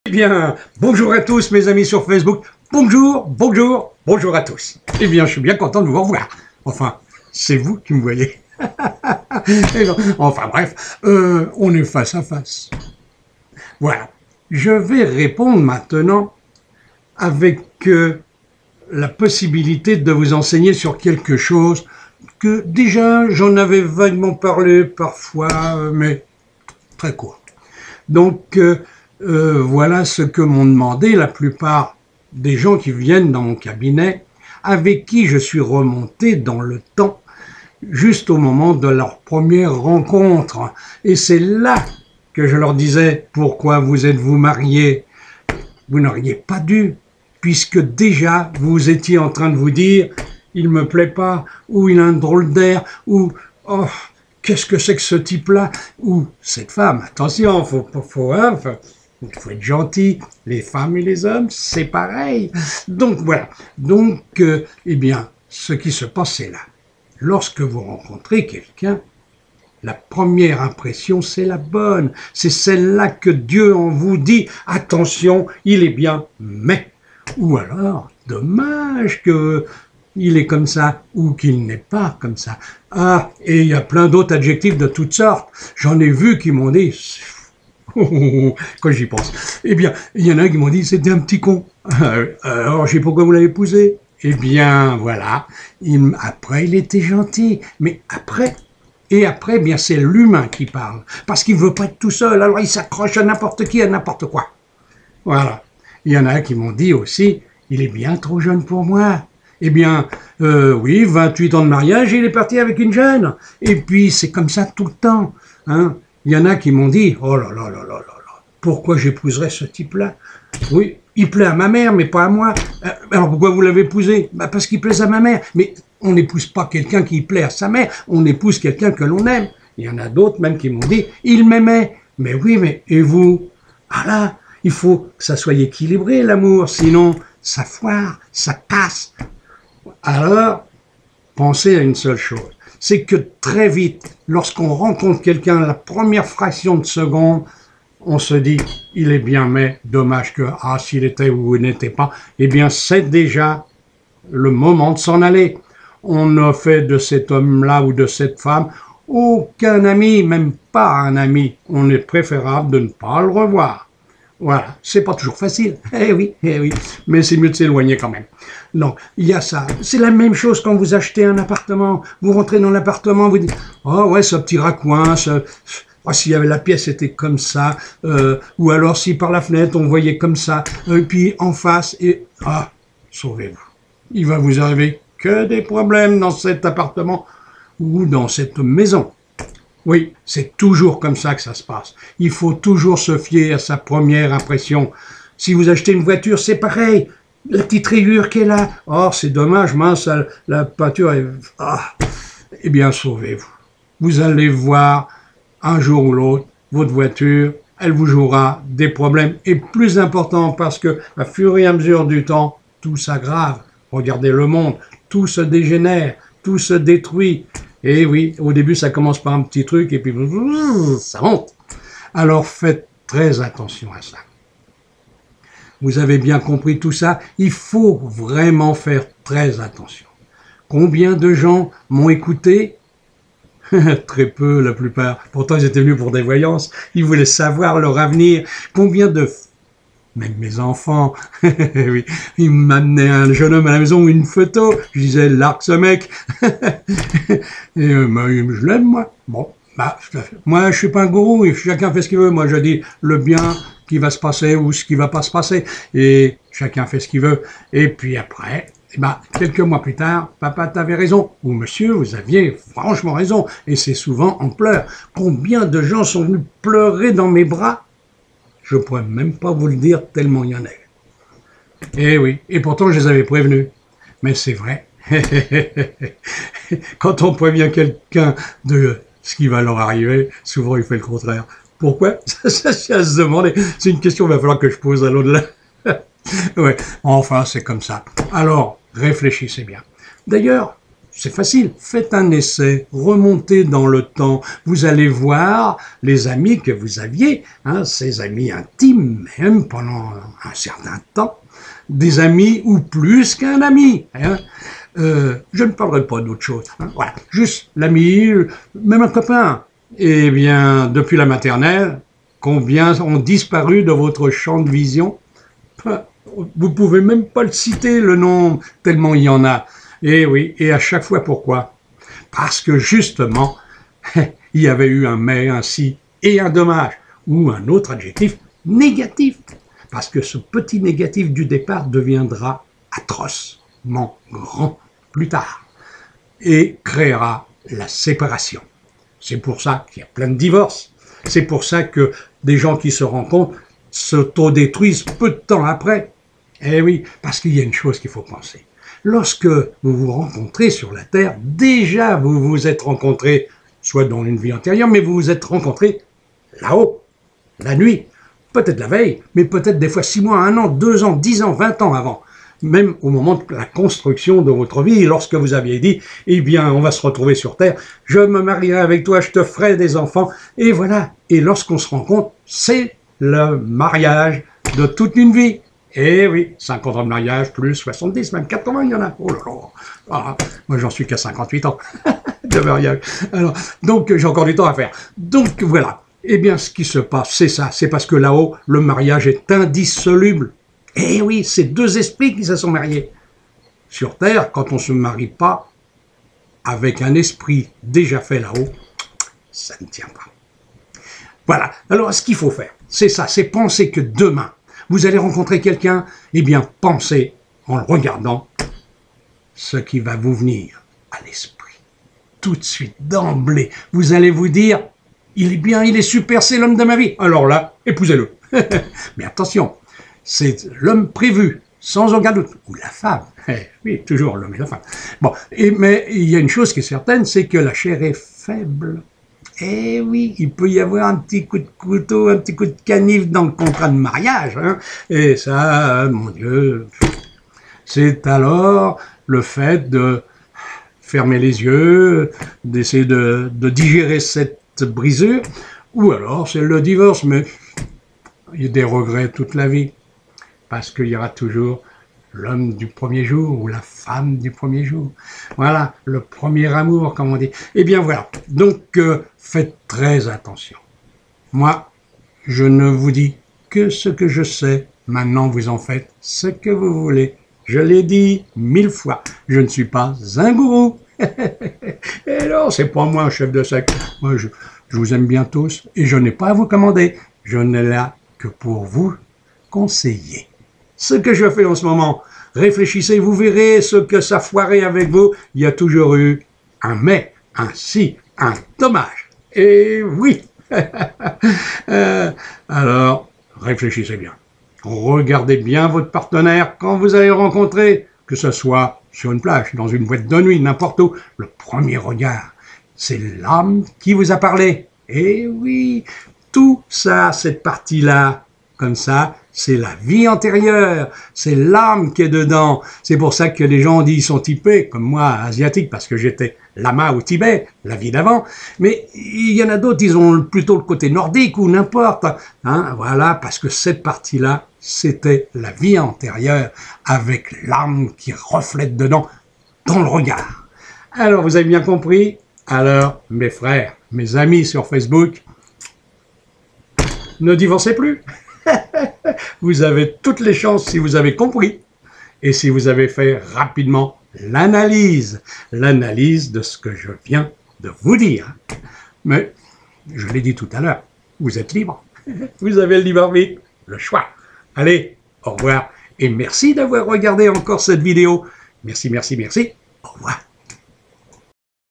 Eh bien, bonjour à tous mes amis sur Facebook, bonjour à tous. Eh bien, je suis bien content de vous revoir. Enfin, c'est vous qui me voyez. Enfin bref, on est face à face. Voilà, je vais répondre maintenant avec la possibilité de vous enseigner sur quelque chose que déjà j'en avais vaguement parlé parfois, mais très court. Donc, voilà ce que m'ont demandé la plupart des gens qui viennent dans mon cabinet, avec qui je suis remonté dans le temps, juste au moment de leur première rencontre. Et c'est là que je leur disais, pourquoi vous êtes-vous mariés? Vous n'auriez pas dû, puisque déjà vous étiez en train de vous dire, il me plaît pas, ou il a un drôle d'air, ou oh, qu'est-ce que c'est que ce type-là, ou cette femme. Attention, faut être gentil. Les femmes et les hommes, c'est pareil. Donc voilà. Donc, eh bien, ce qui se passe, c'est là. Lorsque vous rencontrez quelqu'un, la première impression, c'est la bonne. C'est celle-là que Dieu en vous dit, attention, il est bien, mais. Ou alors, dommage que il est comme ça, ou qu'il n'est pas comme ça. Ah, et il y a plein d'autres adjectifs de toutes sortes. J'en ai vu qui m'ont dit, quand j'y pense. Eh bien, il y en a qui m'ont dit, c'était un petit con. Alors, je sais pourquoi vous l'avez épousé. Eh bien, voilà. Après, il était gentil. Mais après, eh bien, c'est l'humain qui parle. Parce qu'il veut pas être tout seul. Alors, il s'accroche à n'importe qui, à n'importe quoi. Voilà. Il y en a qui m'ont dit aussi, il est bien trop jeune pour moi. Eh bien, oui, 28 ans de mariage, il est parti avec une jeune. Et puis, c'est comme ça tout le temps. Hein. Il y en a qui m'ont dit, oh là là là là là là, pourquoi j'épouserais ce type-là? Oui, il plaît à ma mère, mais pas à moi. Alors pourquoi vous l'avez épousé? Parce qu'il plaît à ma mère. Mais on n'épouse pas quelqu'un qui plaît à sa mère, on épouse quelqu'un que l'on aime. Il y en a d'autres même qui m'ont dit, il m'aimait. Mais oui, mais et vous? Ah là, il faut que ça soit équilibré l'amour, sinon ça foire, ça casse. Alors, pensez à une seule chose, c'est que très vite, lorsqu'on rencontre quelqu'un, la première fraction de seconde, on se dit, il est bien, mais dommage que, ah, s'il était ou il n'était pas, eh bien, c'est déjà le moment de s'en aller. On ne fait de cet homme-là ou de cette femme aucun ami, même pas un ami. On est préférable de ne pas le revoir. Voilà, c'est pas toujours facile, eh oui, mais c'est mieux de s'éloigner quand même. Donc, il y a ça. C'est la même chose quand vous achetez un appartement. Vous rentrez dans l'appartement, vous dites, oh ouais, ce petit raccoin, oh, s'il y avait la pièce était comme ça, ou alors si par la fenêtre on voyait comme ça, et puis en face, et ah, sauvez-vous. Il va vous arriver que des problèmes dans cet appartement ou dans cette maison. Oui, c'est toujours comme ça que ça se passe. Il faut toujours se fier à sa première impression. Si vous achetez une voiture, c'est pareil. La petite rayure qui est là. Oh, c'est dommage, mince, la peinture est... Ah, eh bien, sauvez-vous. Vous allez voir, un jour ou l'autre, votre voiture, elle vous jouera des problèmes. Et plus important, parce que, à fur et à mesure du temps, tout s'aggrave. Regardez le monde, tout se dégénère, tout se détruit. Et oui, au début, ça commence par un petit truc, et puis ça monte. Alors, faites très attention à ça. Vous avez bien compris tout ça, il faut vraiment faire très attention. Combien de gens m'ont écouté? Très peu, la plupart. Pourtant, ils étaient venus pour des voyances. Ils voulaient savoir leur avenir. Combien de... Même mes enfants, oui, ils m'amenaient un jeune homme à la maison, une photo, je disais, largue ce mec. Et je l'aime, moi. Bon, bah, moi, je suis pas un gourou, chacun fait ce qu'il veut. Moi, je dis le bien qui va se passer ou ce qui va pas se passer. Et chacun fait ce qu'il veut. Et puis après, eh ben, quelques mois plus tard, papa, t'avais raison. Ou monsieur, vous aviez franchement raison. Et c'est souvent en pleurs. Combien de gens sont venus pleurer dans mes bras? Je ne pourrais même pas vous le dire tellement il y en a. Eh oui, et pourtant je les avais prévenus. Mais c'est vrai. Quand on prévient quelqu'un de ce qui va leur arriver, souvent il fait le contraire. Pourquoi? Ça c'est à se demander. C'est une question qu'il va falloir que je pose à l'au-delà. Ouais, enfin c'est comme ça. Alors, réfléchissez bien. D'ailleurs, c'est facile, faites un essai, remontez dans le temps, vous allez voir les amis que vous aviez, hein, ces amis intimes même pendant un certain temps, des amis ou plus qu'un ami. Hein. Je ne parlerai pas d'autre chose, hein, voilà, juste l'ami, même un copain. Eh bien, depuis la maternelle, combien ont disparu de votre champ de vision? Vous pouvez même pas le citer, le nom, tellement il y en a. Et oui, et à chaque fois, pourquoi? Parce que justement, il y avait eu un mais, un si et un dommage, ou un autre adjectif négatif. Parce que ce petit négatif du départ deviendra atrocement grand plus tard et créera la séparation. C'est pour ça qu'il y a plein de divorces. C'est pour ça que des gens qui se rencontrent s'autodétruisent peu de temps après. Eh oui, parce qu'il y a une chose qu'il faut penser. Lorsque vous vous rencontrez sur la Terre, déjà vous vous êtes rencontrés, soit dans une vie antérieure, mais vous vous êtes rencontrés là-haut, la nuit, peut-être la veille, mais peut-être des fois 6 mois, 1 an, 2 ans, 10 ans, 20 ans avant. Même au moment de la construction de votre vie, lorsque vous aviez dit, eh bien, on va se retrouver sur Terre, je me marierai avec toi, je te ferai des enfants, et voilà. Et lorsqu'on se rencontre, c'est le mariage de toute une vie. Eh oui, 50 ans de mariage, plus 70, même 80, il y en a. Oh là là. Ah, moi, j'en suis qu'à 58 ans de mariage. Alors, donc, j'ai encore du temps à faire. Donc, voilà. Eh bien, ce qui se passe, c'est ça. C'est parce que là-haut, le mariage est indissoluble. Eh oui, c'est 2 esprits qui se sont mariés. Sur Terre, quand on ne se marie pas avec un esprit déjà fait là-haut, ça ne tient pas. Voilà. Alors, ce qu'il faut faire, c'est ça. C'est penser que demain, vous allez rencontrer quelqu'un, eh bien, pensez en le regardant ce qui va vous venir à l'esprit. Tout de suite, d'emblée, vous allez vous dire, il est bien, il est super, c'est l'homme de ma vie. Alors là, épousez-le. Mais attention, c'est l'homme prévu, sans aucun doute, ou la femme. Oui, toujours l'homme et la femme. Bon, mais il y a une chose qui est certaine, c'est que la chair est faible. Eh oui, il peut y avoir un petit coup de couteau, un petit coup de canif dans le contrat de mariage. Hein. Et ça, mon Dieu, c'est alors le fait de fermer les yeux, d'essayer de digérer cette brisure, ou alors c'est le divorce, mais il y a des regrets toute la vie, parce qu'il y aura toujours l'homme du premier jour ou la femme du premier jour. Voilà, le premier amour, comme on dit. Eh bien voilà, donc faites très attention. Moi, je ne vous dis que ce que je sais. Maintenant, vous en faites ce que vous voulez. Je l'ai dit 1000 fois, je ne suis pas un gourou. Et non, c'est pas moi un chef de secte. Moi, je vous aime bien tous et je n'ai pas à vous commander. Je n'ai là que pour vous conseiller. Ce que je fais en ce moment, réfléchissez, vous verrez ce que ça foirait avec vous. Il y a toujours eu un mais, un si, un dommage. Et oui. Alors, réfléchissez bien. Regardez bien votre partenaire quand vous allez le rencontrer, que ce soit sur une plage, dans une boîte de nuit, n'importe où. Le premier regard, c'est l'âme qui vous a parlé. Et oui, tout ça, cette partie-là, comme ça, c'est la vie antérieure, c'est l'âme qui est dedans. C'est pour ça que les gens disent ils sont typés, comme moi, asiatiques, parce que j'étais lama au Tibet, la vie d'avant. Mais il y en a d'autres, ils ont plutôt le côté nordique ou n'importe. Hein, voilà, parce que cette partie-là, c'était la vie antérieure, avec l'âme qui reflète dedans, dans le regard. Alors, vous avez bien compris? Alors, mes frères, mes amis sur Facebook, ne divorcez plus. Vous avez toutes les chances si vous avez compris et si vous avez fait rapidement l'analyse de ce que je viens de vous dire. Mais, je l'ai dit tout à l'heure, vous êtes libre. Vous avez le libre arbitre, le choix. Allez, au revoir et merci d'avoir regardé encore cette vidéo. Merci, merci, merci. Au revoir.